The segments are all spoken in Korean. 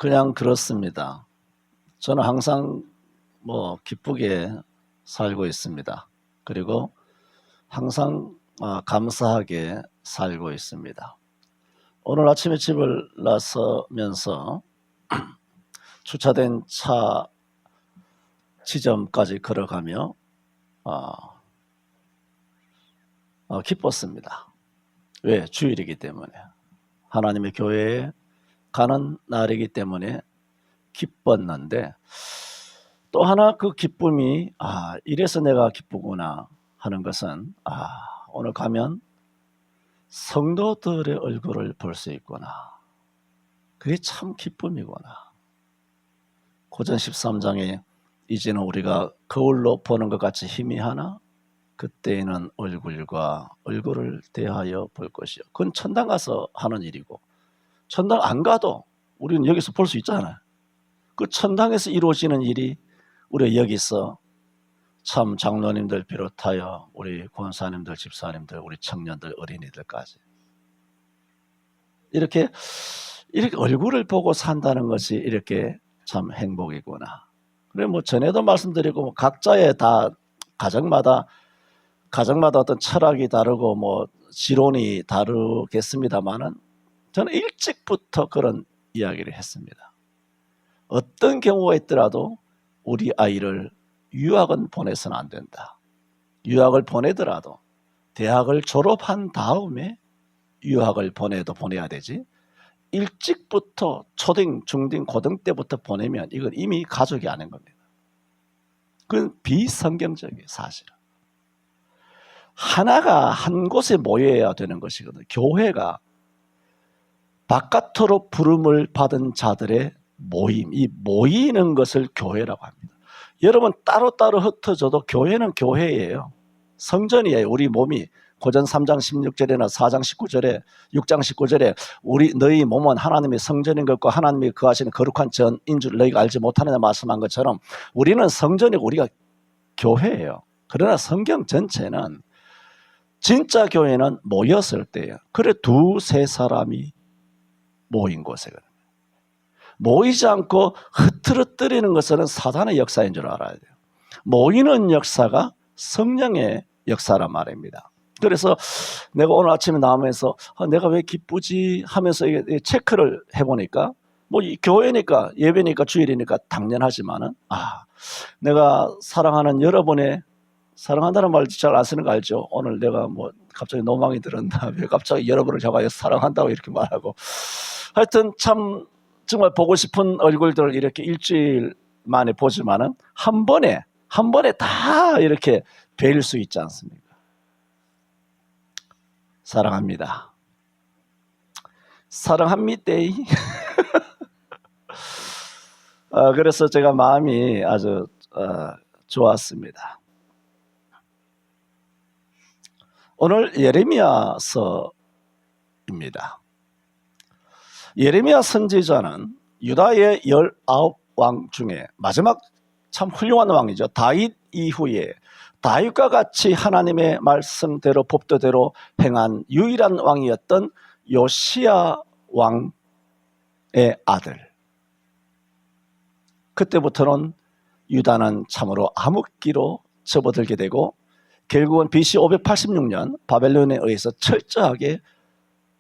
그냥 그렇습니다. 저는 항상 기쁘게 살고 있습니다. 그리고 항상 감사하게 살고 있습니다. 오늘 아침에 집을 나서면서 주차된 차 지점까지 걸어가며 기뻤습니다. 왜? 주일이기 때문에. 하나님의 교회에 가는 날이기 때문에 기뻤는데, 또 하나 그 기쁨이 이래서 내가 기쁘구나 하는 것은 오늘 가면 성도들의 얼굴을 볼 수 있구나. 그게 참 기쁨이구나. 고전 13장에 이제는 우리가 거울로 보는 것 같이 희미하나 그때에는 얼굴과 얼굴을 대하여 볼 것이요. 그건 천당 가서 하는 일이고, 천당 안 가도 우리는 여기서 볼 수 있잖아요. 그 천당에서 이루어지는 일이 우리가 여기서 참 장로님들 비롯하여 우리 권사님들, 집사님들, 우리 청년들, 어린이들까지 이렇게 얼굴을 보고 산다는 것이 이렇게 참 행복이구나. 그래 전에도 말씀드리고 각자의 다 가정마다 어떤 철학이 다르고 지론이 다르겠습니다만은 저는 일찍부터 그런 이야기를 했습니다. 어떤 경우가 있더라도 우리 아이를 유학은 보내서는 안 된다. 유학을 보내더라도 대학을 졸업한 다음에 유학을 보내야 되지. 일찍부터 초등, 중등, 고등 때부터 보내면 이건 이미 가족이 아닌 겁니다. 그건 비성경적이에요, 사실은. 하나가 한 곳에 모여야 되는 것이거든요. 교회가 바깥으로 부름을 받은 자들의 모임, 이 모이는 것을 교회라고 합니다. 여러분 따로따로 흩어져도 교회는 교회예요. 성전이에요. 우리 몸이 고전 3장 16절이나 4장 19절에 6장 19절에 너희 몸은 하나님의 성전인 것과 하나님이 거하시는 거룩한 전인 줄 너희가 알지 못하느냐 말씀한 것처럼 우리는 성전이고 우리가 교회예요. 그러나 성경 전체는 진짜 교회는 모였을 때예요. 그래 두세 사람이 모인 곳에 모이지 않고 흐트러뜨리는 것은 사단의 역사인 줄 알아야 돼요. 모이는 역사가 성령의 역사란 말입니다. 그래서 내가 오늘 아침에 나오면서 내가 왜 기쁘지 하면서 체크를 해보니까 교회니까 예배니까 주일이니까 당연하지만은 내가 사랑하는 여러분의 사랑한다는 말 잘 안 쓰는 거 알죠? 오늘 내가 갑자기 노망이 들었나 왜 갑자기 여러분을 제가 사랑한다고 이렇게 말하고 하여튼 참 정말 보고 싶은 얼굴들을 이렇게 일주일 만에 보지만은 한 번에 다 이렇게 뵐 수 있지 않습니까? 사랑합니다. 사랑합니다. 그래서 제가 마음이 아주 좋았습니다. 오늘 예레미야서입니다. 예레미야 선지자는 유다의 19왕 중에 마지막 참 훌륭한 왕이죠. 다윗 이후에 다윗과 같이 하나님의 말씀대로 법도대로 행한 유일한 왕이었던 요시야 왕의 아들. 그때부터는 유다는 참으로 암흑기로 접어들게 되고 결국은 BC 586년 바벨론에 의해서 철저하게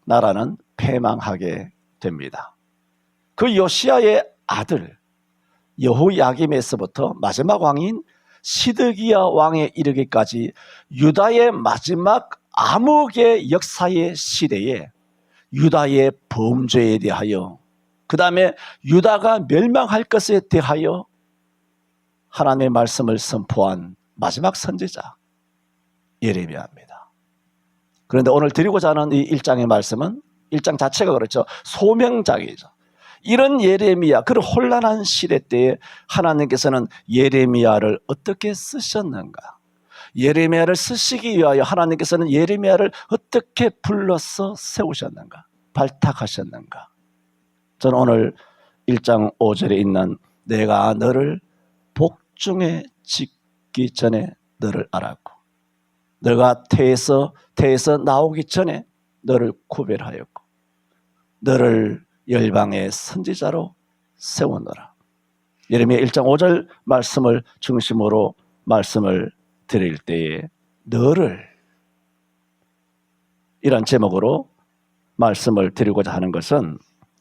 나라는 패망하게 됩니다. 그 요시야의 아들 여호야김에서부터 마지막 왕인 시드기야 왕에 이르기까지 유다의 마지막 암흑의 역사의 시대에 유다의 범죄에 대하여 그 다음에 유다가 멸망할 것에 대하여 하나님의 말씀을 선포한 마지막 선지자 예레미야입니다. 그런데 오늘 드리고자 하는 이 1장의 말씀은 1장 자체가 그렇죠. 소명장이죠. 이런 예레미야, 그런 혼란한 시대 때에 하나님께서는 예레미야를 어떻게 쓰셨는가? 예레미야를 쓰시기 위하여 하나님께서는 예레미야를 어떻게 불러서 세우셨는가? 발탁하셨는가? 저는 오늘 1장 5절에 있는 내가 너를 복중에 짓기 전에 너를 알았고 너가 태에서 나오기 전에 너를 구별하였고 너를 열방의 선지자로 세우노라. 예레미야 1장 5절 말씀을 중심으로 말씀을 드릴 때에 너를, 이런 제목으로 말씀을 드리고자 하는 것은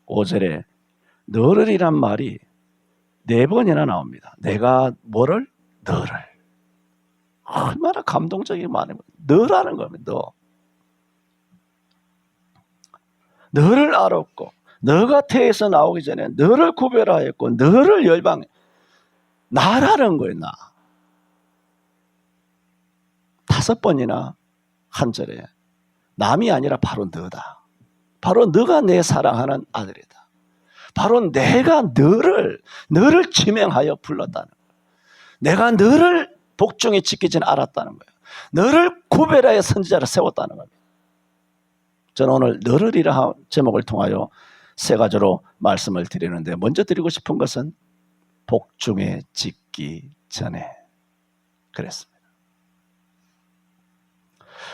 5절에 너를이란 말이 4번이나 나옵니다. 내가 뭐를? 너를. 얼마나 감동적인 말이면 너라는 겁니다. 너를 알았고 너가 태에서 나오기 전에 너를 구별하였고 너를 열방해. 나라는 거예요. 나. 5번이나 한 절에 남이 아니라 바로 너다. 바로 너가 내 사랑하는 아들이다. 바로 내가 너를 지명하여 불렀다는 거예요. 내가 너를 복중에 지키지 알았다는 거예요. 너를 구별하여 선지자를 세웠다는 겁니다. 저는 오늘 너를이라 제목을 통하여 3가지로 말씀을 드리는데, 먼저 드리고 싶은 것은 복중에 짓기 전에 그랬습니다.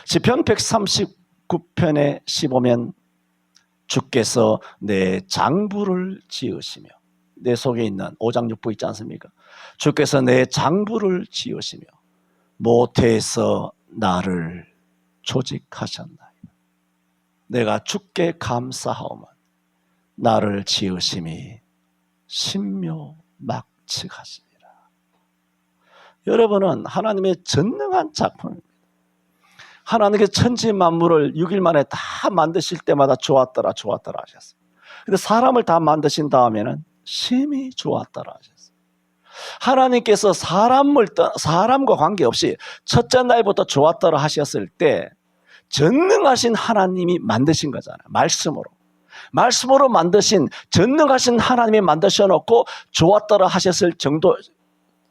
시편 139편에 15면 주께서 내 장부를 지으시며, 내 속에 있는 5장 6부 있지 않습니까? 주께서 내 장부를 지으시며 모태에서 나를 조직하셨나이다. 내가 주께 감사하오면 나를 지으심이 신묘막측하시니라. 여러분은 하나님의 전능한 작품입니다. 하나님께서 천지 만물을 6일 만에 다 만드실 때마다 좋았더라 하셨어요. 근데 사람을 다 만드신 다음에는 심히 좋았더라 하셨어요. 하나님께서 사람과 관계없이 첫째 날부터 좋았더라 하셨을 때 전능하신 하나님이 만드신 거잖아요. 말씀으로 만드신 전능하신 하나님이 만드셔놓고 좋았더라 하셨을 정도,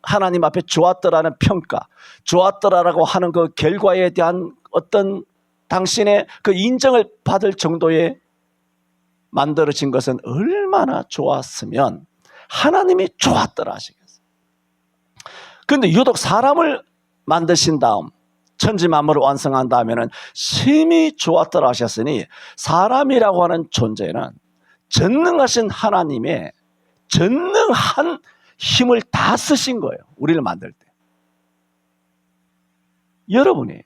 하나님 앞에 좋았더라는 평가, 좋았더라라고 하는 그 결과에 대한 어떤 당신의 그 인정을 받을 정도의 만들어진 것은 얼마나 좋았으면 하나님이 좋았더라 하시겠어요. 그런데 유독 사람을 만드신 다음 천지 만물을 완성한 다음에는 심히 좋았더라 하셨으니, 사람이라고 하는 존재는 전능하신 하나님의 전능한 힘을 다 쓰신 거예요. 우리를 만들 때. 여러분이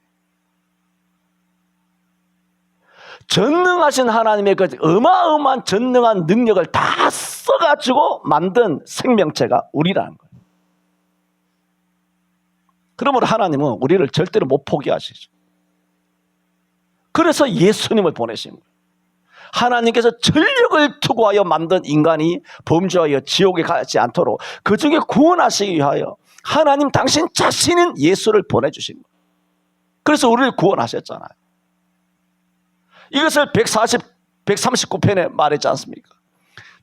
전능하신 하나님의 그 어마어마한 전능한 능력을 다 써가지고 만든 생명체가 우리라는 거예요. 그러므로 하나님은 우리를 절대로 못 포기하시죠. 그래서 예수님을 보내신 거예요. 하나님께서 전력을 투구하여 만든 인간이 범죄하여 지옥에 가지 않도록 그 중에 구원하시기 위하여 하나님 당신 자신인 예수를 보내주신 거예요. 그래서 우리를 구원하셨잖아요. 이것을 139편에 말했지 않습니까?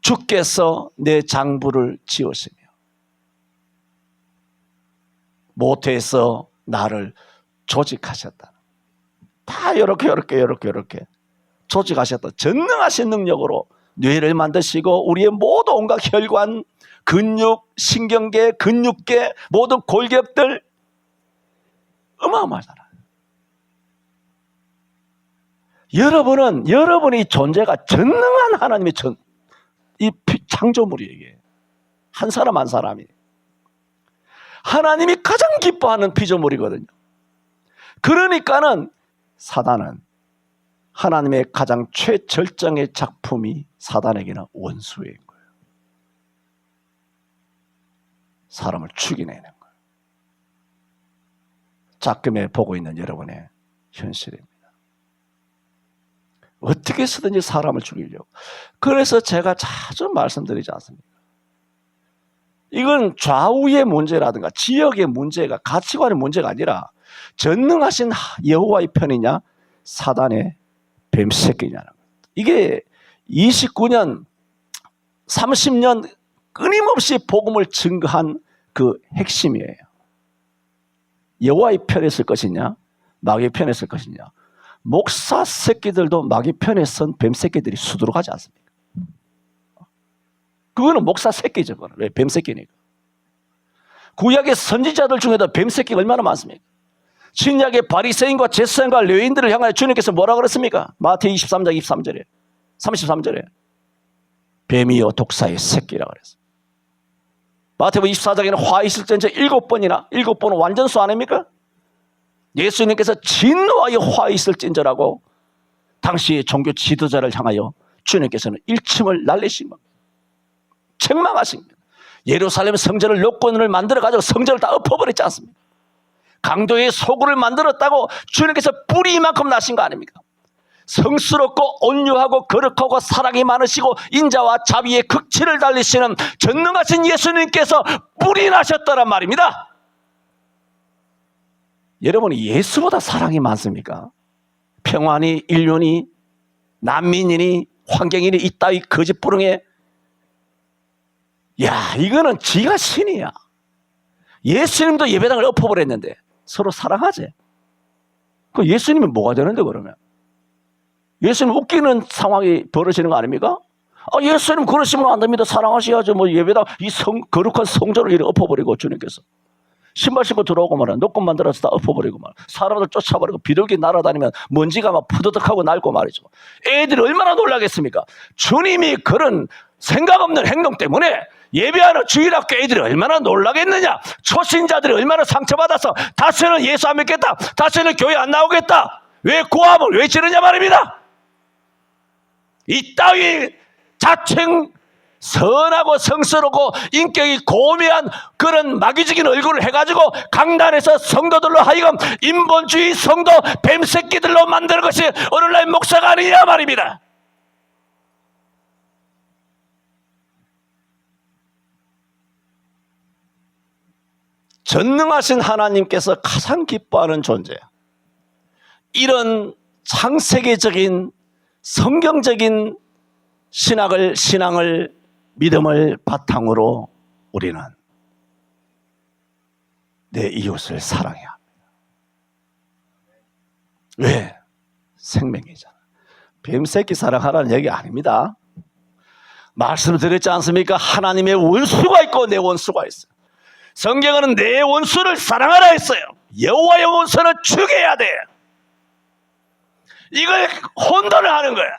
주께서 내 장부를 지으시며 모태에서 나를 조직하셨다. 다 이렇게 조직하셨다. 전능하신 능력으로 뇌를 만드시고 우리의 모든 온갖 혈관, 근육, 신경계, 근육계, 모든 골격들 어마어마하잖아요. 여러분의 존재가 전능한 하나님의 이 창조물이에요. 한 사람 한 사람이. 하나님이 가장 기뻐하는 피조물이거든요. 그러니까는 사단은 하나님의 가장 최절정의 작품이 사단에게는 원수인 거예요. 사람을 죽이내는 거예요. 작금에 보고 있는 여러분의 현실입니다. 어떻게 해서든지 사람을 죽이려고. 그래서 제가 자주 말씀드리지 않습니까? 이건 좌우의 문제라든가 지역의 문제가, 가치관의 문제가 아니라 전능하신 여호와의 편이냐 사단의 뱀새끼냐는 거예요. 이게 29년 30년 끊임없이 복음을 증거한 그 핵심이에요. 여호와의 편에 설 것이냐 마귀의 편에 설 것이냐. 목사 새끼들도 마귀 편에 선 뱀새끼들이 수두룩하지 않습니까? 그거는 목사 새끼죠. 왜? 뱀새끼니까. 구약의 선지자들 중에도 뱀새끼가 얼마나 많습니까? 신약의 바리새인과 제사장과 레위인들을 향하여 주님께서 뭐라 그랬습니까? 마태복음 23장 23절에 33절에 뱀이요 독사의 새끼라고 그랬어요. 마태복음 24장에는 화 있을진저 7번이나 7번은 완전수 아닙니까? 예수님께서 진노하여 화 있을진저라고 당시 종교 지도자를 향하여 주님께서는 일침을 날리신 겁니다. 책망하신 겁니다. 예루살렘 성전을 여권을 만들어가지고 성전을 다 엎어버렸지 않습니까? 강도의 소굴을 만들었다고 주님께서 뿌리 이만큼 나신 거 아닙니까? 성스럽고 온유하고 거룩하고 사랑이 많으시고 인자와 자비의 극치를 달리시는 전능하신 예수님께서 뿌리 나셨다란 말입니다. 여러분이 예수보다 사랑이 많습니까? 평안이, 인륜이, 난민이니 환경이니 이따위 거짓부릉에, 야, 이거는 지가 신이야. 예수님도 예배당을 엎어버렸는데 서로 사랑하지. 그 예수님은 뭐가 되는데 그러면? 예수님 웃기는 상황이 벌어지는 거 아닙니까? 아, 예수님 그러시면 안 됩니다. 사랑하셔야죠. 뭐 예배당 이 거룩한 성전을 이렇게 엎어버리고 주님께서 신발 신고 들어오고 말이야. 노건 만들어서 다 엎어버리고 말이야. 사람들 쫓아버리고 비둘기 날아다니면 먼지가 막 푸드득하고 날고 말이죠. 애들이 얼마나 놀라겠습니까? 주님이 그런 생각 없는 행동 때문에 예배하는 주일학교 애들이 얼마나 놀라겠느냐. 초신자들이 얼마나 상처받아서 다시는 예수 안 믿겠다, 다시는 교회 안 나오겠다, 왜 고함을 외치느냐 말입니다. 이 따위 자칭 선하고 성스럽고 인격이 고매한 그런 마귀적인 얼굴을 해가지고 강단에서 성도들로 하여금 인본주의 성도 뱀새끼들로 만드는 것이 오늘날 목사가 아니냐 말입니다. 전능하신 하나님께서 가장 기뻐하는 존재야. 이런 창세계적인 성경적인 신앙을 믿음을 바탕으로 우리는 내 이웃을 사랑해야 합니다. 왜? 생명이잖아. 뱀새끼 사랑하라는 얘기 아닙니다. 말씀드렸지 않습니까? 하나님의 원수가 있고 내 원수가 있어요. 성경은 내 원수를 사랑하라 했어요. 여호와의 원수는 죽여야 돼. 이걸 혼돈을 하는 거야.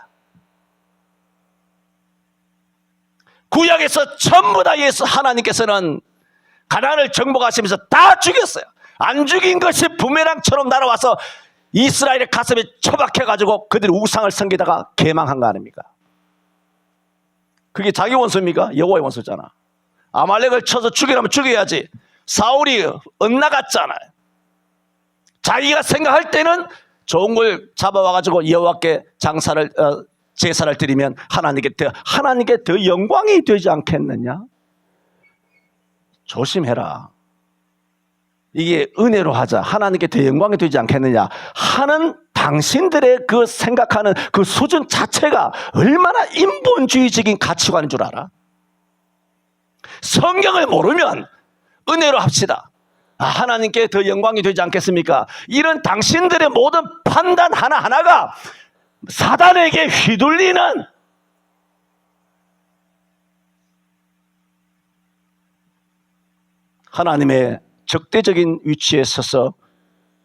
구약에서 전부 다 예수 하나님께서는 가나안을 정복하시면서 다 죽였어요. 안 죽인 것이 부메랑처럼 날아와서 이스라엘의 가슴에 처박혀가지고 그들이 우상을 섬기다가 개망한 거 아닙니까? 그게 자기 원수입니까? 여호와의 원수잖아. 아말렉을 쳐서 죽이라면 죽여야지. 사울이 엇나갔잖아요. 자기가 생각할 때는 좋은 걸 잡아와가지고 여호와께 제사를 드리면 하나님께 더 영광이 되지 않겠느냐? 조심해라. 이게 은혜로 하자, 하나님께 더 영광이 되지 않겠느냐 하는 당신들의 그 생각하는 그 수준 자체가 얼마나 인본주의적인 가치관인 줄 알아? 성경을 모르면 은혜로 합시다. 하나님께 더 영광이 되지 않겠습니까? 이런 당신들의 모든 판단 하나하나가 사단에게 휘둘리는 하나님의 적대적인 위치에 서서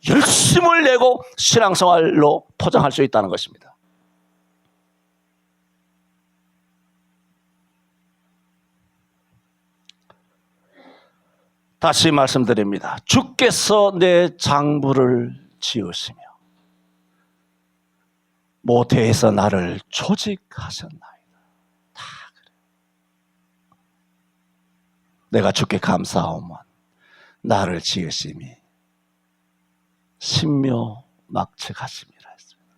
열심을 내고 신앙생활로 포장할 수 있다는 것입니다. 다시 말씀드립니다. 주께서 내 장부를 지으시며 모태에서 나를 조직하셨나이다. 다 그래. 내가 주께 감사하오면 나를 지으심이 신묘막측하심이라 했습니다.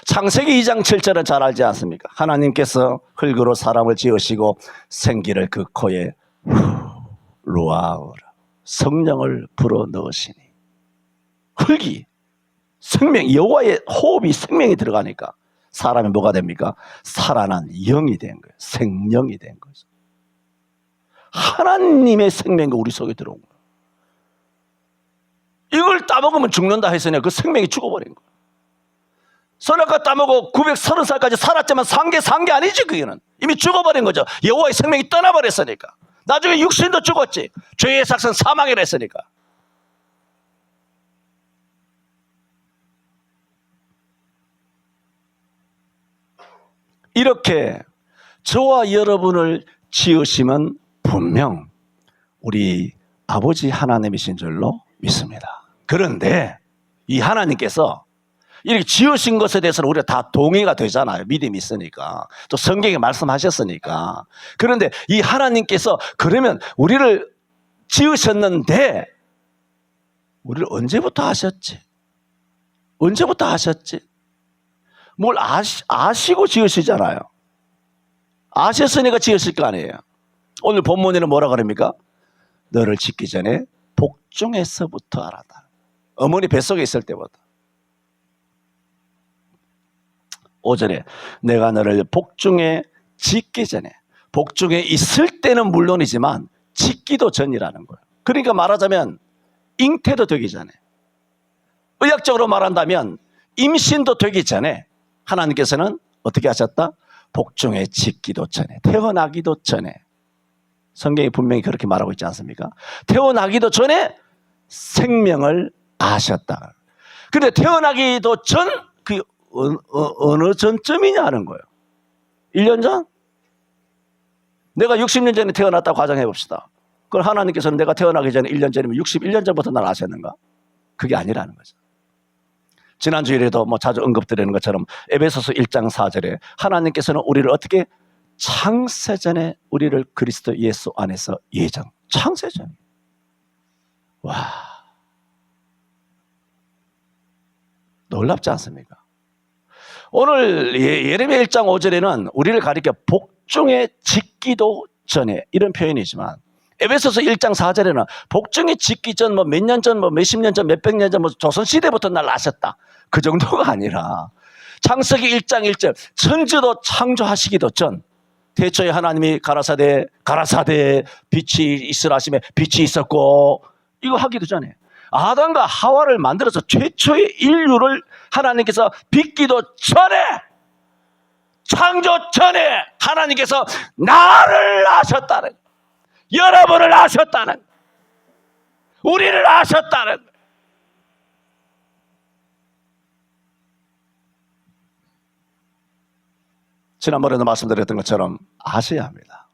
창세기 2장 7절은 잘 알지 않습니까? 하나님께서 흙으로 사람을 지으시고 생기를 그 코에 루아우라 성령을 불어 넣으시니, 흙이 생명, 여호와의 호흡이 생명이 들어가니까 사람이 뭐가 됩니까? 살아난 영이 된 거예요. 생명이 된 거죠. 하나님의 생명이 우리 속에 들어온 거예요. 이걸 따먹으면 죽는다 했으니 그 생명이 죽어버린 거예요. 선악과 따먹고 930살까지 살았지만 산 게 아니지. 그게는 이미 죽어버린 거죠. 여호와의 생명이 떠나버렸으니까. 나중에 육신도 죽었지. 죄의 삭은 사망이라 했으니까. 이렇게 저와 여러분을 지으심은 분명 우리 아버지 하나님이신 줄로 믿습니다. 그런데 이 하나님께서 이렇게 지으신 것에 대해서는 우리가 다 동의가 되잖아요. 믿음이 있으니까. 또 성경에 말씀하셨으니까. 그런데 이 하나님께서 그러면 우리를 지으셨는데 우리를 언제부터 아셨지? 언제부터 아셨지? 뭘 아시고 지으시잖아요. 아셨으니까 지으실 거 아니에요. 오늘 본문에는 뭐라 그럽니까? 너를 짓기 전에 복중에서부터 알았다. 어머니 뱃속에 있을 때부터. 5절에 내가 너를 복중에 짓기 전에, 복중에 있을 때는 물론이지만 짓기도 전이라는 거예요. 그러니까 말하자면 잉태도 되기 전에, 의학적으로 말한다면 임신도 되기 전에 하나님께서는 어떻게 하셨다? 복중에 짓기도 전에, 태어나기도 전에. 성경이 분명히 그렇게 말하고 있지 않습니까? 태어나기도 전에 생명을 아셨다. 근데 태어나기도 전, 그 어느 전쯤이냐는 거예요. 1년 전? 내가 60년 전에 태어났다고 가정해 봅시다. 그럼 하나님께서는 내가 태어나기 전에 1년 전이면 61년 전부터 날 아셨는가? 그게 아니라는 거죠. 지난주일에도 뭐 자주 언급드리는 것처럼 에베소서 1장 4절에 하나님께서는 우리를 어떻게 창세전에 우리를 그리스도 예수 안에서 예정. 창세전. 와, 놀랍지 않습니까? 오늘 예레미야 1장 5절에는 우리를 가리켜 복중에 짓기도 전에 이런 표현이지만 에베소서 1장 4절에는 복중에 짓기 전 뭐 몇 년 전, 뭐 몇십 년 전, 몇백 년 전, 뭐 조선시대부터 날 아셨다. 그 정도가 아니라 창세기 1장 1절 천지도 창조하시기도 전 태초에 하나님이 가라사대 빛이 있으라 하시며 빛이 있었고 이거 하기도 전에 아담과 하와를 만들어서 최초의 인류를 하나님께서 빚기도 전에 창조 전에 하나님께서 나를 아셨다는, 여러분을 아셨다는, 우리를 아셨다는. 지난번에도 말씀드렸던 것처럼 아셔야 합니다.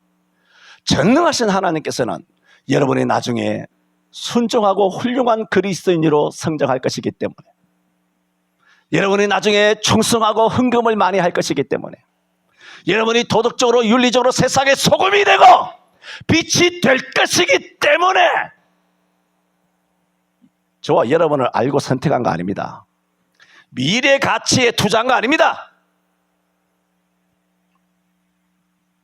전능하신 하나님께서는 여러분이 나중에 순종하고 훌륭한 그리스도인으로 성장할 것이기 때문에, 여러분이 나중에 충성하고 헌금을 많이 할 것이기 때문에, 여러분이 도덕적으로 윤리적으로 세상의 소금이 되고 빛이 될 것이기 때문에 저와 여러분을 알고 선택한 거 아닙니다. 미래 가치에 투자한 거 아닙니다.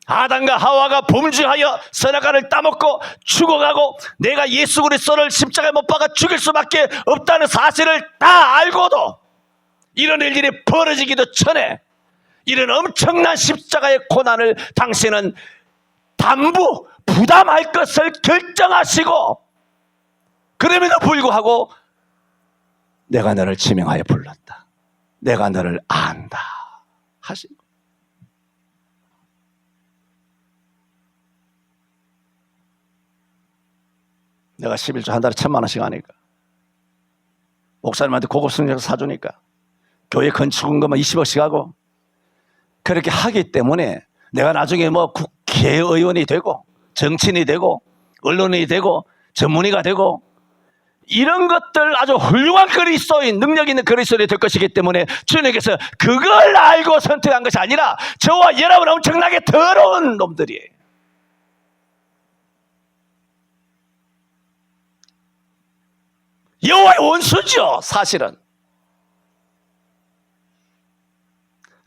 아담과 하와가 범죄하여 선악과를 따먹고 죽어가고 내가 예수 그리스도를 십자가에 못 박아 죽일 수밖에 없다는 사실을 다 알고도 이런 일들이 벌어지기도 전에 이런 엄청난 십자가의 고난을 당신은 부담할 것을 결정하시고, 그럼에도 불구하고 내가 너를 지명하여 불렀다, 내가 너를 안다 하신 거예요. 내가 11조 한 달에 1,000,000원씩 하니까, 목사님한테 고급 승려를 사주니까, 교회 건축원금은 20억씩 하고, 그렇게 하기 때문에 내가 나중에 뭐 국회의원이 되고 정치인이 되고 언론인이 되고 전문의가 되고 이런 것들 아주 훌륭한 그리스도인, 능력 있는 그리스도인이 될 것이기 때문에 주님께서 그걸 알고 선택한 것이 아니라 저와 여러분 엄청나게 더러운 놈들이에요. 여호와의 원수죠, 사실은.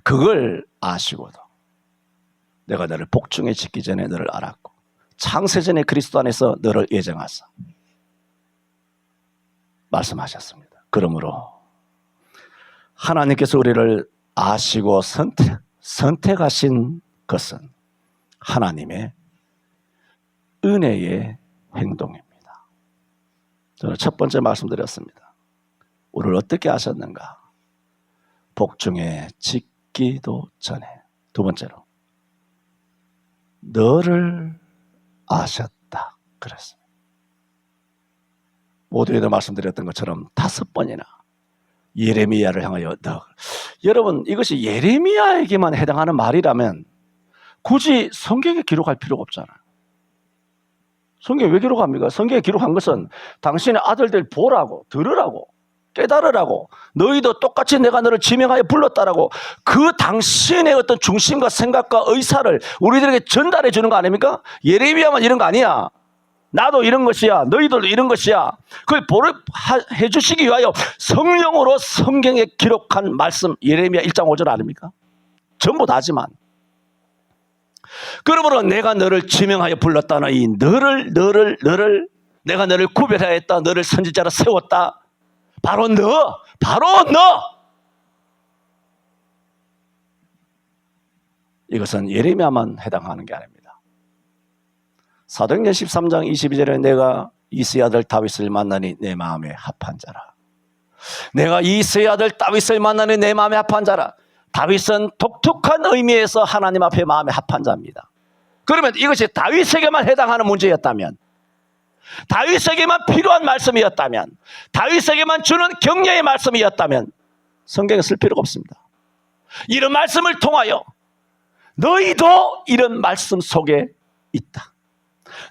그걸 아시고도 내가 너를 복중에 짓기 전에 너를 알았고 창세전에 그리스도 안에서 너를 예정하사 말씀하셨습니다. 그러므로 하나님께서 우리를 아시고 선택하신 것은 하나님의 은혜의 행동입니다. 저는 첫 번째 말씀드렸습니다. 우리를 어떻게 아셨는가? 복중에 짓기도 전에. 두 번째로 너를 아셨다 그랬습니다. 모두에도 말씀드렸던 것처럼 5번이나 예레미야를 향하여 너. 여러분, 이것이 예레미야에게만 해당하는 말이라면 굳이 성경에 기록할 필요가 없잖아요. 성경에 왜 기록합니까? 성경에 기록한 것은 당신의 아들들 보라고, 들으라고, 깨달으라고, 너희도 똑같이 내가 너를 지명하여 불렀다라고 그 당신의 어떤 중심과 생각과 의사를 우리들에게 전달해 주는 거 아닙니까? 예레미야만 이런 거 아니야. 나도 이런 것이야. 너희들도 이런 것이야. 그걸 해 주시기 위하여 성령으로 성경에 기록한 말씀 예레미야 1장 5절 아닙니까? 전부 다지만 그러므로 내가 너를 지명하여 불렀다는 이 너를 내가 너를 구별하였다. 너를 선지자로 세웠다. 바로 너. 이것은 예레미야만 해당하는 게 아닙니다. 사도행전 13장 22절에 내가 이새의 아들 다윗을 만나니 내 마음에 합한 자라. 내가 이새의 아들 다윗을 만나니 내 마음에 합한 자라. 다윗은 독특한 의미에서 하나님 앞에 마음에 합한 자입니다. 그러면 이것이 다윗에게만 해당하는 문제였다면, 다윗에게만 필요한 말씀이었다면, 다윗에게만 주는 격려의 말씀이었다면 성경에 쓸 필요가 없습니다. 이런 말씀을 통하여 너희도 이런 말씀 속에 있다.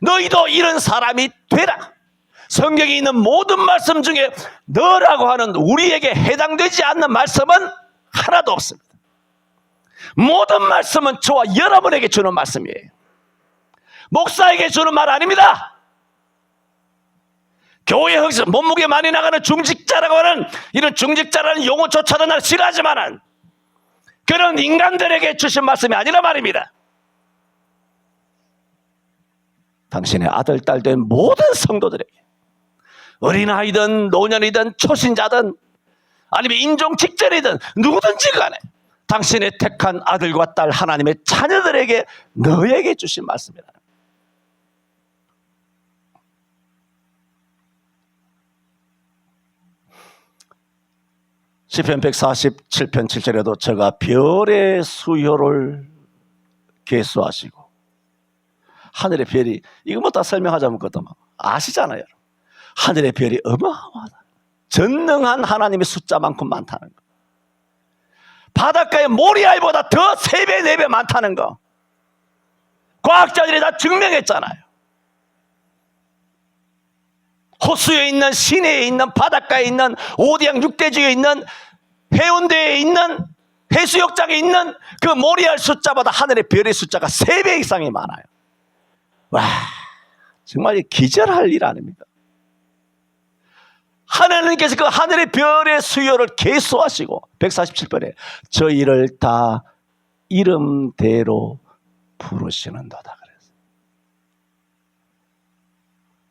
너희도 이런 사람이 되라. 성경에 있는 모든 말씀 중에 너라고 하는 우리에게 해당되지 않는 말씀은 하나도 없습니다. 모든 말씀은 저와 여러분에게 주는 말씀이에요. 목사에게 주는 말 아닙니다. 교회 형식 몸무게 많이 나가는 중직자라고 하는 이런 중직자라는 용어조차도 난 싫어하지만은 그런 인간들에게 주신 말씀이 아니라 말입니다. 당신의 아들, 딸 된 모든 성도들에게, 어린아이든 노년이든 초신자든 아니면 인종직전이든 누구든지 간에 당신의 택한 아들과 딸 하나님의 자녀들에게 너에게 주신 말씀이다. 시편 147편 7절에도 저가 별의 수효를 계수하시고, 하늘의 별이, 이거 뭐 다 설명하자면 그것도 막 아시잖아요. 하늘의 별이 어마어마하다. 전능한 하나님의 숫자만큼 많다는 거. 바닷가의 모리알보다 더 3배, 4배 많다는 거. 과학자들이 다 증명했잖아요. 호수에 있는, 시내에 있는, 바닷가에 있는, 오디양 육대지에 있는, 해운대에 있는, 해수욕장에 있는 그 모리알 숫자보다 하늘의 별의 숫자가 3배 이상이 많아요. 와, 정말 기절할 일 아닙니까? 하나님께서 그 하늘의 별의 수요를 계수하시고 147번에 저희를 다 이름대로 부르시는도다 그랬어요.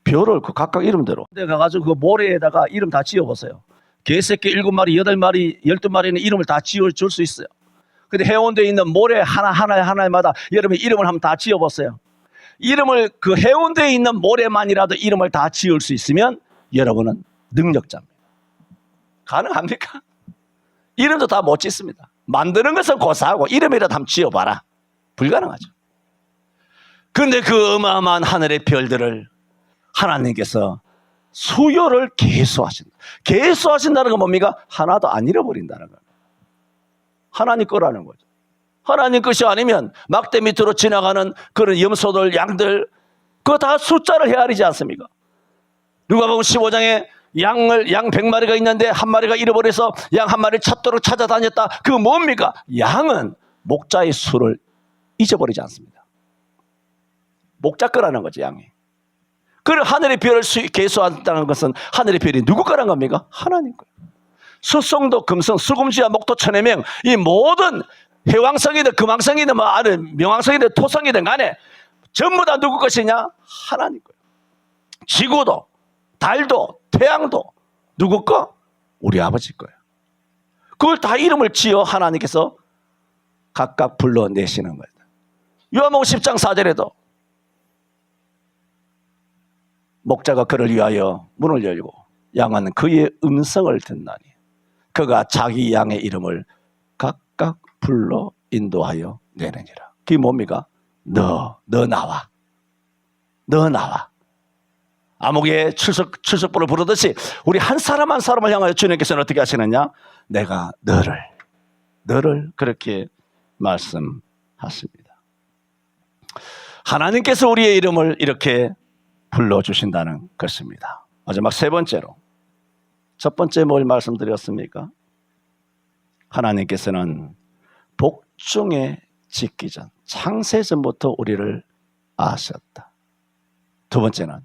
별을 그 각각 이름대로 가가지고 그 모래에다가 이름 다 지어보세요. 개새끼 7마리, 8마리, 12마리는 이름을 다 지어줄 수 있어요. 근데 해운대에 있는 모래 하나마다 여러분 이름을 한번 다 지어보세요. 이름을 그 해운대에 있는 모래만이라도 이름을 다 지을 수 있으면 여러분은 능력자입니다. 가능합니까? 이름도 다 못 짓습니다. 만드는 것은 고사하고 이름이라도 한번 지어봐라. 불가능하죠. 그런데 그 어마어마한 하늘의 별들을 하나님께서 수요를 계수하신다. 계수하신다는 건 뭡니까? 하나도 안 잃어버린다는 거예요. 하나님 거라는 거죠. 하나님 것이 아니면 막대 밑으로 지나가는 그런 염소들, 양들, 그거 다 숫자를 헤아리지 않습니까? 누가복음 15장에 양 100마리가 있는데 한 마리가 잃어버려서 양 한 마리를 찾도록 찾아다녔다. 그거 뭡니까? 양은 목자의 수를 잊어버리지 않습니다. 목자 거라는 거죠, 양이. 그리고 하늘의 별을 계수한다는 것은 하늘의 별이 누구 거란 겁니까? 하나님 거예요. 수성도, 금성, 수금지와 목도, 천해명, 이 모든 해왕성이든 금왕성이든 명왕성이든 토성이든 간에 전부 다 누구 것이냐? 하나님 거예요. 지구도, 달도, 태양도 누구 거? 우리 아버지 거예요. 그걸 다 이름을 지어 하나님께서 각각 불러내시는 거예요. 요한복음 10장 4절에도 목자가 그를 위하여 문을 열고 양은 그의 음성을 듣나니 그가 자기 양의 이름을 각각 불러 인도하여 내느니라. 그게 뭡니까? 너 나와. 너 나와. 암흑의 출석부를 부르듯이 우리 한 사람 한 사람을 향하여 주님께서는 어떻게 하시느냐? 내가 너를 그렇게 말씀하십니다. 하나님께서 우리의 이름을 이렇게 불러주신다는 것입니다. 마지막 세 번째로, 첫 번째 뭘 말씀드렸습니까? 하나님께서는 복중에 짓기 전, 창세전부터 우리를 아셨다. 두 번째는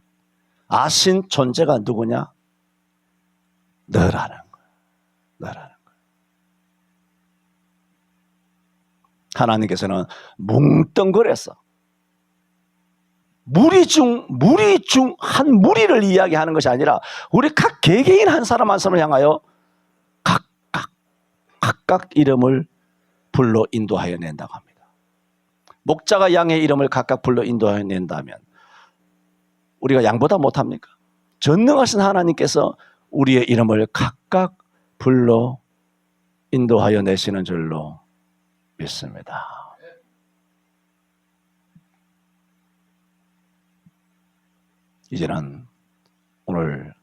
아신 존재가 누구냐? 너라는 거예요. 너라는 거예요. 하나님께서는 뭉뚱그려서 무리 중 한 무리를 이야기하는 것이 아니라 우리 각 개개인 한 사람 한 사람을 향하여 각각 이름을 불러 인도하여 낸다고 합니다. 목자가 양의 이름을 각각 불러 인도하여 낸다면 우리가 양보다 못합니까? 전능하신 하나님께서 우리의 이름을 각각 불러 인도하여 내시는 줄로 믿습니다. 이제는 오늘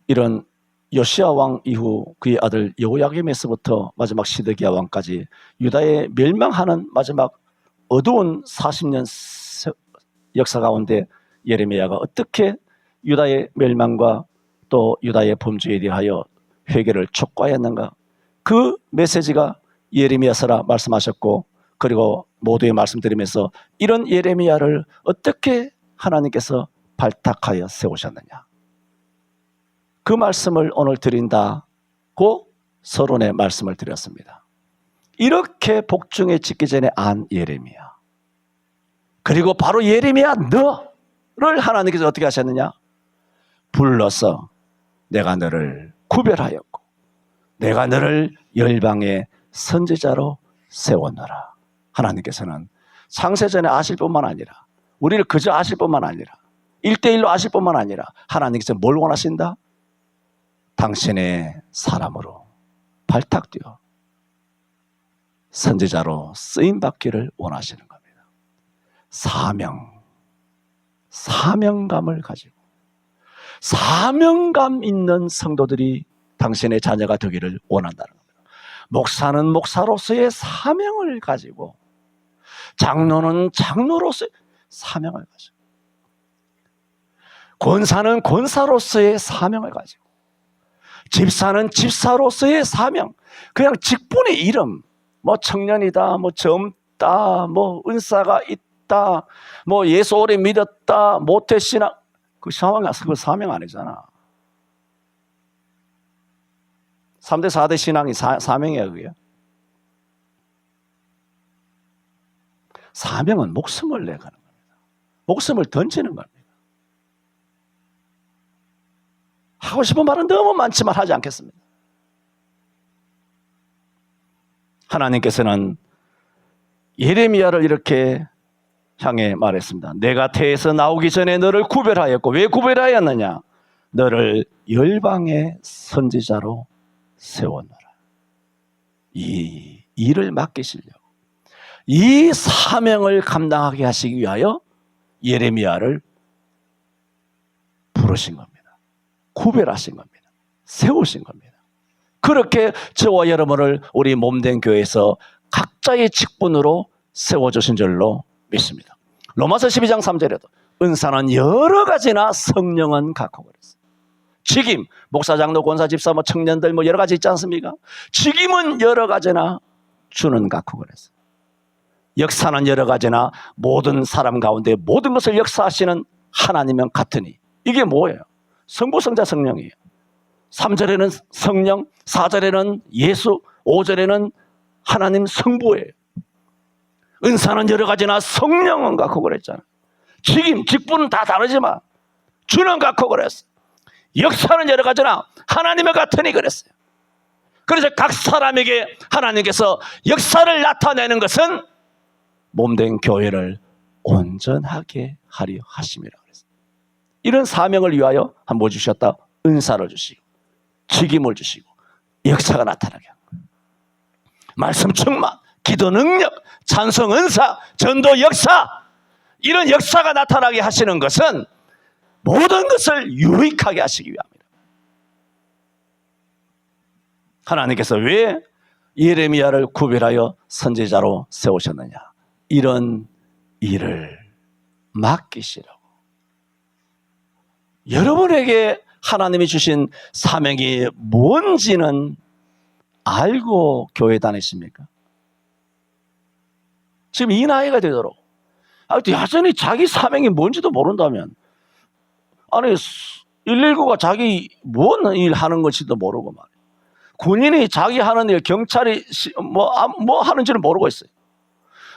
이런 요시야 왕 이후 그의 아들 여호야김에서부터 마지막 시드기야 왕까지 유다에 멸망하는 마지막 어두운 40년 역사 가운데 예레미야가 어떻게 유다의 멸망과 또 유다의 범죄에 대하여 회개를 촉구하였는가? 그 메시지가 예레미야서라 말씀하셨고, 그리고 모두에 말씀드리면서 이런 예레미야를 어떻게 하나님께서 발탁하여 세우셨느냐, 그 말씀을 오늘 드린다고 서론의 말씀을 드렸습니다. 이렇게 복중에 짓기 전에 안 예레미야, 그리고 바로 예레미야 너를 하나님께서 어떻게 하셨느냐? 불러서 내가 너를 구별하였고 내가 너를 열방의 선지자로 세웠노라. 하나님께서는 창세전에 아실 뿐만 아니라, 우리를 그저 아실 뿐만 아니라, 1대1로 아실 뿐만 아니라 하나님께서 뭘 원하신다? 당신의 사람으로 발탁되어 선지자로 쓰임받기를 원하시는 겁니다. 사명감을 가지고 사명감 있는 성도들이 당신의 자녀가 되기를 원한다는 겁니다. 목사는 목사로서의 사명을 가지고, 장로는 장로로서의 사명을 가지고, 권사는 권사로서의 사명을 가지고, 집사는 집사로서의 사명, 그냥 직분의 이름, 뭐 청년이다, 뭐 젊다, 뭐 은사가 있다, 뭐 예수 오래 믿었다, 모태신앙, 그 사명 아니잖아. 3대 4대 신앙이 사명이야, 그게. 사명은 목숨을 내가는 겁니다. 목숨을 던지는 겁니다. 하고 싶은 말은 너무 많지만 하지 않겠습니다. 하나님께서는 예레미야를 이렇게 향해 말했습니다. 내가 태에서 나오기 전에 너를 구별하였고, 왜 구별하였느냐? 너를 열방의 선지자로 세웠노라. 이 일을 맡기시려고, 이 사명을 감당하게 하시기 위하여 예레미야를 부르신 겁니다. 구별하신 겁니다. 세우신 겁니다. 그렇게 저와 여러분을 우리 몸된 교회에서 각자의 직분으로 세워주신 줄로 믿습니다. 로마서 12장 3절에도 은사는 여러 가지나 성령은 갖고 그랬어요. 직임, 목사, 장로, 권사, 집사, 뭐 청년들 뭐 여러 가지 있지 않습니까? 직임은 여러 가지나 주는 갖고 그랬어요. 역사는 여러 가지나 모든 사람 가운데 모든 것을 역사하시는 하나님은 같으니, 이게 뭐예요? 성부, 성자, 성령이에요. 3절에는 성령, 4절에는 예수, 5절에는 하나님 성부예요. 은사는 여러 가지나 성령은 갖고 그랬잖아요. 직임, 직분은 다 다르지만 주는 갖고 그랬어요. 역사는 여러 가지나 하나님의 같으니 그랬어요. 그래서 각 사람에게 하나님께서 역사를 나타내는 것은 몸된 교회를 온전하게 하려 하심이라 그랬어요. 이런 사명을 위하여 뭐 주셨다? 은사를 주시고, 직임을 주시고, 역사가 나타나게 한 거예요. 말씀 충만, 기도 능력, 찬송 은사, 전도 역사, 이런 역사가 나타나게 하시는 것은 모든 것을 유익하게 하시기 위함이다. 하나님께서 왜 예레미야를 구별하여 선지자로 세우셨느냐? 이런 일을 맡기시라고. 여러분에게 하나님이 주신 사명이 뭔지는 알고 교회 다니십니까? 지금 이 나이가 되도록 여전히 자기 사명이 뭔지도 모른다면, 아니 119가 자기 뭔 일 하는 건지도 모르고 말이에요. 군인이 자기 하는 일, 경찰이 뭐 하는지를 모르고 있어요.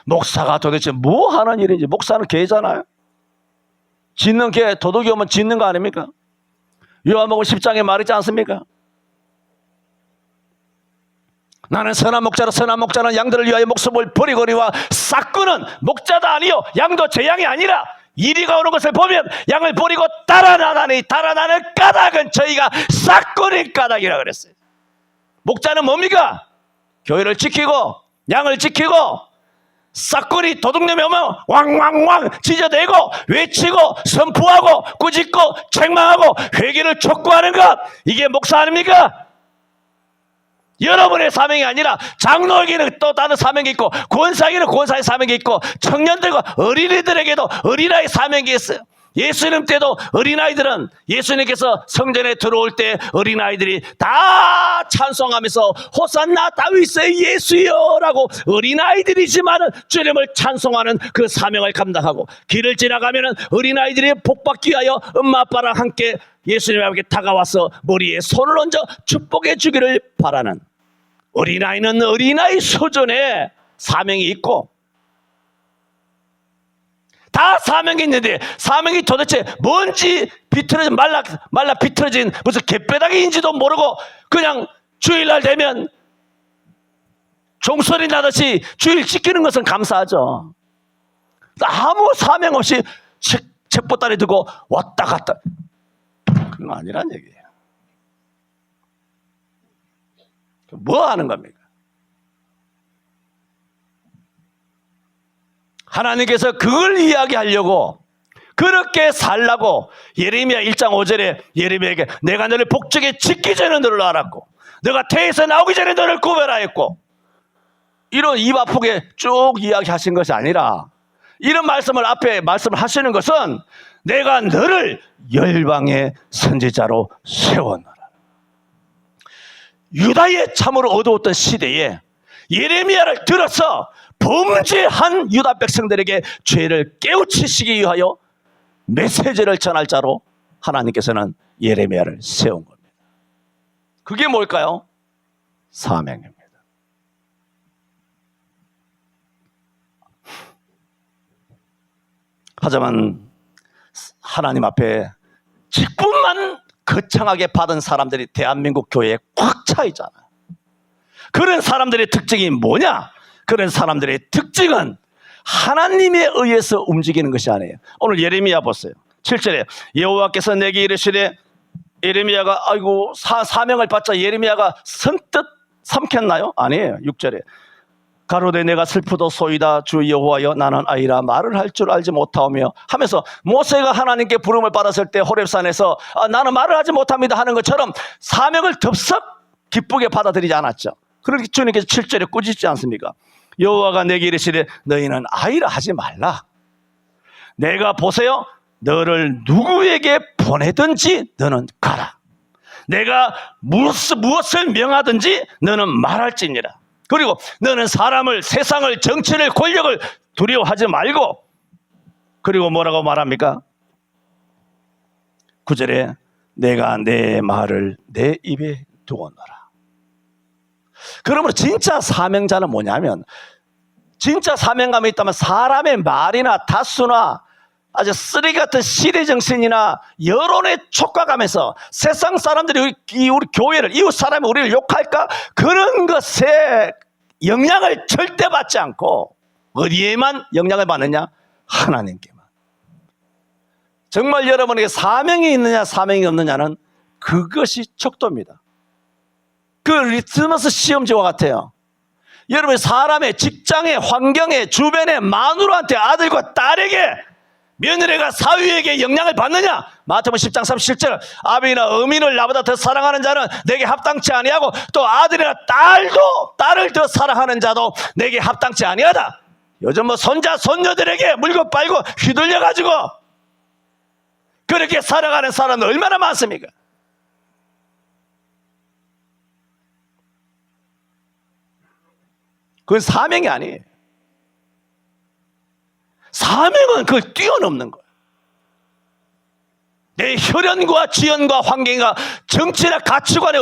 목사가 도대체 뭐 하는 일인지. 목사는 개잖아요. 짖는 개, 도둑이 오면 짖는 거 아닙니까? 요한복음 10장에 말하지 않습니까? 나는 선한 목자라, 선한 목자는 양들을 위하여 목숨을 버리거니와 싹구는 목자도 아니요 양도 제 양이 아니라 이리가 오는 것을 보면 양을 버리고 달아나다니, 달아나는 까닭은 저희가 싹구는 까닭이라 그랬어요. 목자는 뭡니까? 교회를 지키고 양을 지키고, 싹구리 도둑놈이 오면 왕왕왕 짖어대고 외치고 선포하고 꾸짖고 책망하고 회개를 촉구하는 것, 이게 목사 아닙니까? 여러분의 사명이 아니라 장로에게는 또 다른 사명이 있고, 권사에게는 권사의 사명이 있고, 청년들과 어린이들에게도 어린아이 사명이 있어요. 예수님 때도 어린아이들은 예수님께서 성전에 들어올 때 어린아이들이 다 찬송하면서 호산나 다윗의 예수여 라고 어린아이들이지만 주님을 찬송하는 그 사명을 감당하고, 길을 지나가면 어린아이들이 복받기 위하여 엄마 아빠랑 함께 예수님 앞에 다가와서 머리에 손을 얹어 축복해 주기를 바라는, 어린아이는 어린아이 수준의 사명이 있고, 다 사명이 있는데 사명이 도대체 뭔지 비틀어진 말라 비틀어진 무슨 개뼈다귀인지도 모르고 그냥 주일날 되면 종소리 나듯이 주일 지키는 것은 감사하죠. 아무 사명 없이 책보따리 들고 왔다 갔다, 그건 아니란 얘기예요. 뭐 하는 겁니까? 하나님께서 그걸 이야기하려고 그렇게 살라고 예레미야 1장 5절에 예레미야에게 내가 너를 복적에 짓기 전에 너를 알았고 너가 태에서 나오기 전에 너를 구별하였고, 이런 입 아프게 쭉 이야기하신 것이 아니라, 이런 말씀을 앞에 말씀을 하시는 것은 내가 너를 열방의 선지자로 세웠노라. 유다의 참으로 어두웠던 시대에 예레미야를 들어서 범죄한 유다 백성들에게 죄를 깨우치시기 위하여 메시지를 전할 자로 하나님께서는 예레미야를 세운 겁니다. 그게 뭘까요? 사명입니다. 하지만 하나님 앞에 직분만 거창하게 받은 사람들이 대한민국 교회에 꽉 차 있잖아요. 그런 사람들의 특징이 뭐냐? 그런 사람들의 특징은 하나님에 의해서 움직이는 것이 아니에요. 오늘 예레미야 보세요. 7절에 여호와께서 내게 이르시되, 예레미야가 아이고 사명을 받자 예레미야가 선뜻 삼켰나요? 아니에요. 6절에 가로되 내가 슬프도소이다 주 여호와여 나는 아이라 말을 할 줄 알지 못하오며 하면서, 모세가 하나님께 부름을 받았을 때 호렙산에서 나는 말을 하지 못합니다 하는 것처럼 사명을 덥석 기쁘게 받아들이지 않았죠. 그렇게 주님께서 7절에 꾸짖지 않습니까? 여호와가 내게 이르시되 너희는 아이라 하지 말라. 내가 보세요 너를 누구에게 보내든지 너는 가라. 내가 무엇을 명하든지 너는 말할지니라. 그리고 너는 사람을, 세상을, 정치를, 권력을 두려워하지 말고, 그리고 뭐라고 말합니까? 9절에 내가 내 말을 내 입에 두었노라. 그러므로 진짜 사명자는 뭐냐면, 진짜 사명감이 있다면 사람의 말이나 다수나 아주 쓰레기 같은 시대정신이나 여론에 촉각하면서 세상 사람들이 우리 교회를, 이웃 사람이 우리를 욕할까? 그런 것에 영향을 절대 받지 않고 어디에만 영향을 받느냐? 하나님께만. 정말 여러분에게 사명이 있느냐 사명이 없느냐는 그것이 척도입니다. 그 리트머스 시험지와 같아요. 여러분 사람의 직장에, 환경에, 주변에, 마누라한테, 아들과 딸에게, 며느리가 사위에게 영향을 받느냐? 마태복음 10장 37절 아비나 어미를 나보다 더 사랑하는 자는 내게 합당치 아니하고 또 아들이나 딸을 더 사랑하는 자도 내게 합당치 요즘 손자 손녀들에게 물고 빨고 휘둘려가지고 그 그렇게 살아가는 사람은 얼마나 많습니까? 그건 사명이 아니에요. 사명은 그걸 뛰어넘는 거예요. 내 혈연과 지연과 환경과 정치나 가치관에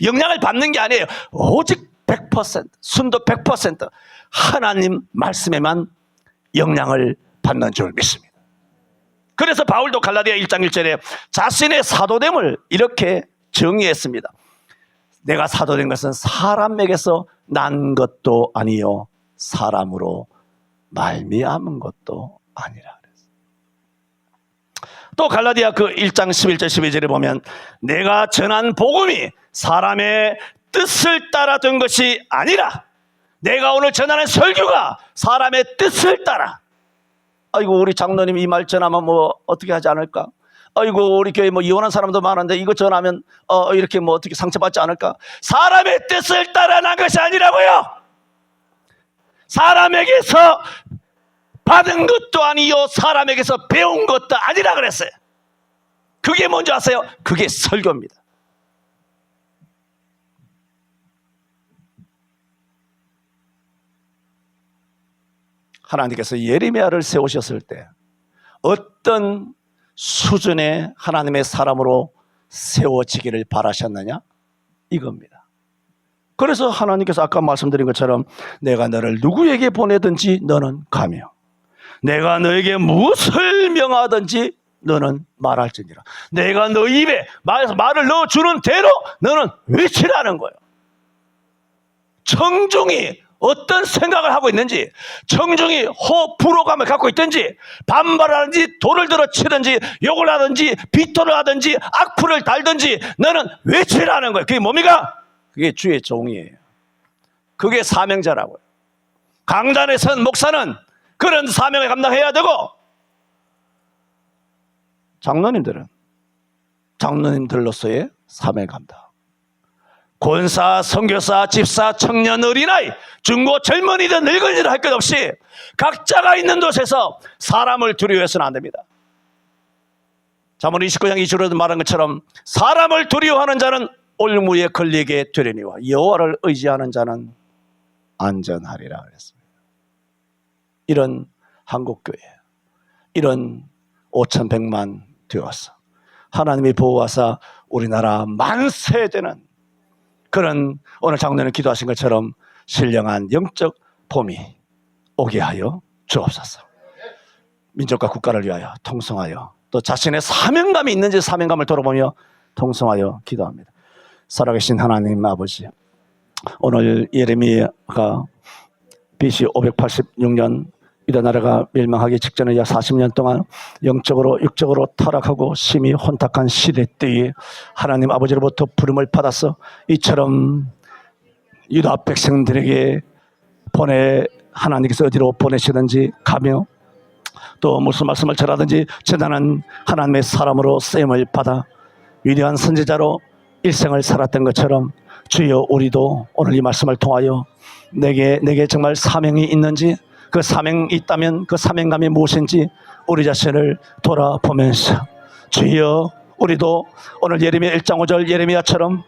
영향을 받는 게 아니에요. 오직 100%, 순도 100% 하나님 말씀에만 영향을 받는 줄 믿습니다. 그래서 바울도 갈라디아 1장 1절에 자신의 사도됨을 이렇게 정의했습니다. 내가 사도된 것은 사람에게서 난 것도 아니요 사람으로 말미암은 것도 아니라. 또 갈라디아 그 1장 11절 12절에 보면 내가 전한 복음이 사람의 뜻을 따라 된 것이 아니라 내가 오늘 전하는 설교가 사람의 뜻을 따라. 아이고 우리 장로님 이 말 전하면 뭐 어떻게 하지 않을까? 아이고 우리 교회 뭐 이혼한 사람도 많은데 이거 전하면 이렇게 뭐 어떻게 상처받지 않을까? 사람의 뜻을 따라 난 것이 아니라고요. 사람에게서 받은 것도 아니요 사람에게서 배운 것도 아니라 그랬어요. 그게 뭔지 아세요? 그게 설교입니다. 하나님께서 예레미야를 세우셨을 때 어떤 수준의 하나님의 사람으로 세워지기를 바라셨느냐? 이겁니다. 그래서 하나님께서 아까 말씀드린 것처럼 내가 너를 누구에게 보내든지 너는 가며 내가 너에게 무엇을 명하든지 너는 말할지니라. 내가 너 입에 말을 넣어주는 대로 너는 외치라는 거예요. 청중이 어떤 생각을 하고 있는지, 청중이 불호감을 갖고 있든지, 반발하든지, 돌을 들어 치든지, 욕을 하든지, 비토를 하든지, 악플을 달든지 너는 외치라는 거예요. 그게 뭡니까? 그게 주의 종이에요. 그게 사명자라고요. 강단에 선 목사는 그런 사명을 감당해야 되고, 장로님들로서의 사명을 감당. 권사, 선교사, 집사, 청년, 어린아이, 중고, 젊은이든 늙은이든 할 것 없이 각자가 있는 곳에서 사람을 두려워해서는 안 됩니다. 잠언 29장 20절에도 말한 것처럼 사람을 두려워하는 자는 올무에 걸리게 되려니와 여호와를 의지하는 자는 안전하리라 그랬습니다. 이런 한국교회, 이런 5,100만 되어서 하나님이 보호하사 우리나라 만세되는 그런 오늘 장로님 기도하신 것처럼 신령한 영적 봄이 오게 하여 주옵소서. 민족과 국가를 위하여 통성하여 또 자신의 사명감이 있는지 사명감을 돌아보며 통성하여 기도합니다. 살아계신 하나님 아버지, 오늘 예레미야가 BC 586년 유다 나라가 멸망하기 직전에 약 40년 동안 영적으로 육적으로 타락하고 심히 혼탁한 시대 때에 하나님 아버지로부터 부름을 받아서 이처럼 유다 백성들에게 하나님께서 어디로 보내시든지 가며 또 무슨 말씀을 전하든지 전하는 하나님의 사람으로 쓰임을 받아 위대한 선지자로 일생을 살았던 것처럼 주여 우리도 오늘 이 말씀을 통하여 내게 정말 사명이 있는지, 그 사명이 있다면 그 사명감이 무엇인지 우리 자신을 돌아보면서 주여 우리도 오늘 예레미야 1장 5절 예레미야처럼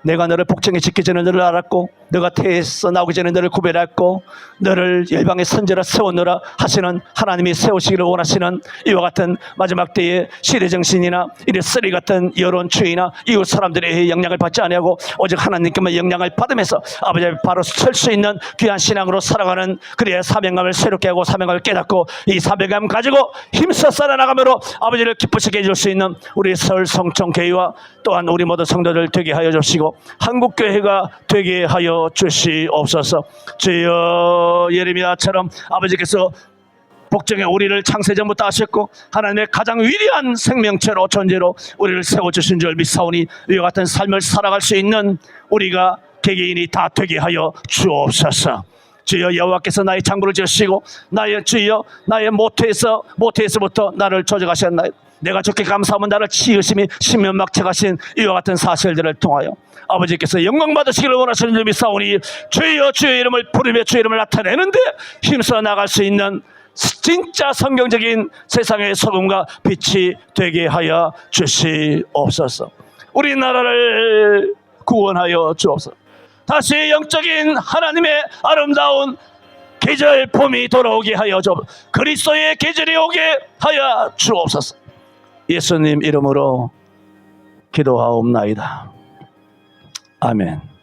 내가 너를 복정에 짓기 전에 너를 알았고 너가 태에서 나오기 전에 너를 구별했고 너를 열방의 선지라 세웠노라 하시는 하나님이 세우시기를 원하시는 이와 같은 마지막 때의 시대정신이나 이래 쓰리 같은 여론주의나 이웃 사람들의 영향을 받지 아니하고 오직 하나님께만 영향을 받으면서 아버지 앞에 바로 설 수 있는 귀한 신앙으로 살아가는 그래야 사명감을 새롭게 하고 사명감을 깨닫고 이 사명감 가지고 힘써 살아나가므로 아버지를 기쁘시게 해줄 수 있는 우리 서울 성촌교회와 또한 우리 모든 성도들 되게 하여 주시고 한국교회가 되게 하여 주시옵소서. 주여 예레미야처럼 아버지께서 복정에 우리를 창세전부터 하셨고 하나님의 가장 위대한 생명체로 존재로 우리를 세워주신 줄 믿사오니 이와 같은 삶을 살아갈 수 있는 우리가 개개인이 다 되게 하여 주옵소서. 주여 여호와께서 나의 창고를 지으시고 나의 주여 나의 모태에서부터 나를 조직하셨나요? 내가 좋게 감사하면 나를 지으심이 신면막책하신 이와 같은 사실들을 통하여 아버지께서 영광 받으시기를 원하시는 줄 믿사오니 주여 주의 이름을 부르며 주의 이름을 나타내는데 힘써 나갈 수 있는 진짜 성경적인 세상의 소금과 빛이 되게 하여 주시옵소서. 우리나라를 구원하여 주옵소서. 다시 영적인 하나님의 아름다운 계절 봄이 돌아오게 하여 주옵소서. 그리스도의 계절이 오게 하여 주옵소서. 예수님 이름으로 기도하옵나이다. 아멘.